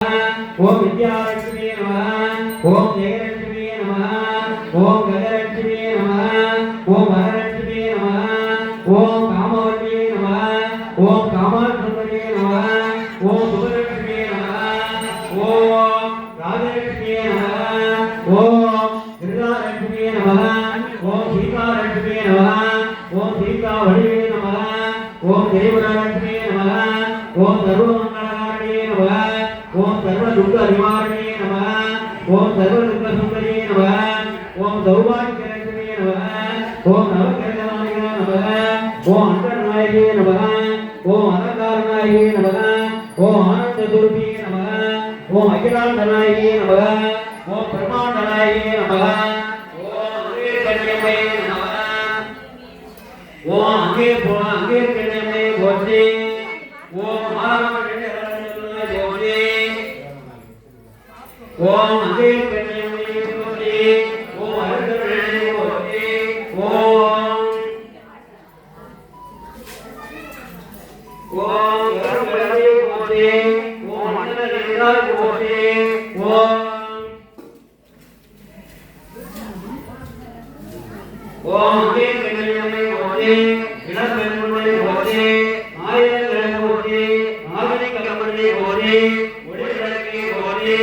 ओम विद्यालक्ष्मी नमः ओम जयलक्ष्मी नमः ओम गजलक्ष्मी नमः ओम वरलक्ष्मी नमः ओम कामवती नमः ओम कामसुंदरी नमः ओम सुभलक्ष्मी नमः ओम राजलक्ष्मी नमः ओम दुर्गालक्ष्मी नमः ओम सीतालक्ष्मी नमः ओम सीतावल्ली नमः ओम देवलक्ष्मी नमः ओम सर्वमंगलकारिणी नमः ओम सर्वदुःख निवारणे नमः ओम सर्वदुःख सुंदरी नमः ओम सौभाग्यलक्ष्मी नमः ओम नवग्रहनाय नमः ओम अंतर्नाय नमः ओम अलंकारनाय नमः ओम आनंदस्वरूपी नमः ओम अखिलांडनाय नमः ओम ब्रह्मांडनाय नमः ओम अङ्गीर्कण्यमये नमः ओम अङ्गीर्कण्यमये भवति ओम ओम अङ्गीर्कण्यमये भवति ओम अरुणमये भवति ओम गरुडमये भवति ओम मण्डललिङ्गाय भवति ओम अङ्गीर्कण्यमये भवति इडम्बेन्मये भवति आयतनमये भवति आगनिकमये भवति उडिरके भवति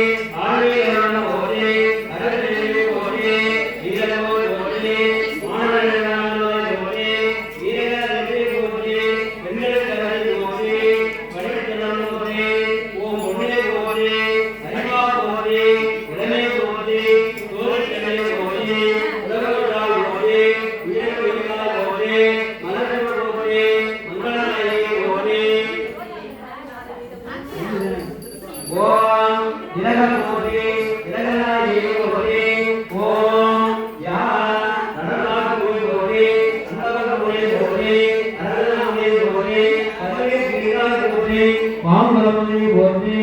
பாம்பரமனை போற்றி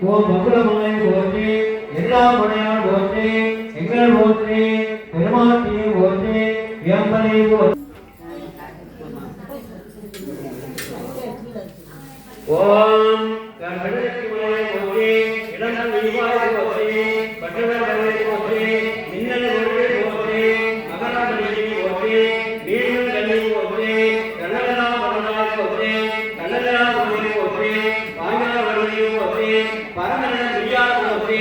ஓம் பகுலமனை போற்றி எல்லா மனையால் போற்றி எங்கள் போற்றி பெருமாட்டியை போற்றி எம்பனை போற்றி ஓம் கணபதிமனை போற்றி இடங்கள் விரிவாய் போற்றி பட்டவர்களை போற்றி மின்னல் போற்றி போற்றி மகரமணி போற்றி வீடு கல்வி போற்றி கனகலா மரணாய் போற்றி கனகலா போற்றி பரமன வித்யா போற்றி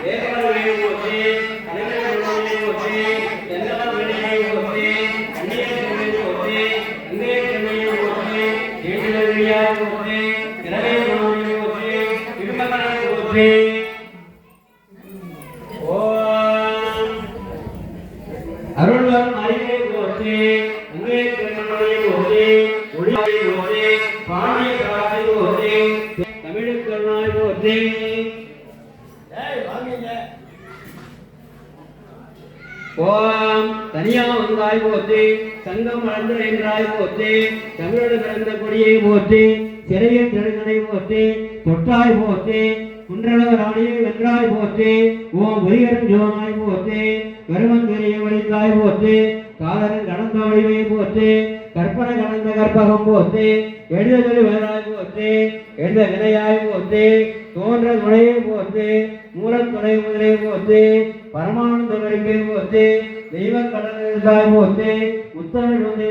வேதவர்களை போற்றி கனகலா போற்றி ஜனவர்களை போற்றி கன்னியர்களை போற்றி அங்கேயர்களை போற்றி ஏகலவியா போற்றி திரவேணி போற்றி திருமகனை போற்றி ஓம் அருள்வரம் அறிவை போற்றி அங்கேயர்களை போற்றி ஒளியை போற்றி பாணிய காலை போற்றி தமிழுக்கருணாய் போற்றி ஓம் தனியா வந்தாய் போற்றி சங்கம் வளர்ந்து என்றாய் போற்றி தமிழோடு பிறந்த கொடியை போற்றி சிறையின் தெருங்கனை போற்றி தொட்டாய் போற்றி குன்றளவ ராணியை வென்றாய் போற்றி ஓம் ஒளிகரும் ஜோனாய் போற்றி கருமன் பெரிய வழிந்தாய் போற்றி காலரின் கடந்த வடிவை போற்றி கற்பனை கடந்த கற்பகம் போற்றி எழுத சொல்லி வேறாய் போற்றி எழுத வினையாய் போற்றி தோன்ற துணையை போற்றி மூலத்துணை முதலை போற்றி பரமானந்த வடிவை போற்றி தெய்வ கடந்தாய் போற்றி உத்தரவு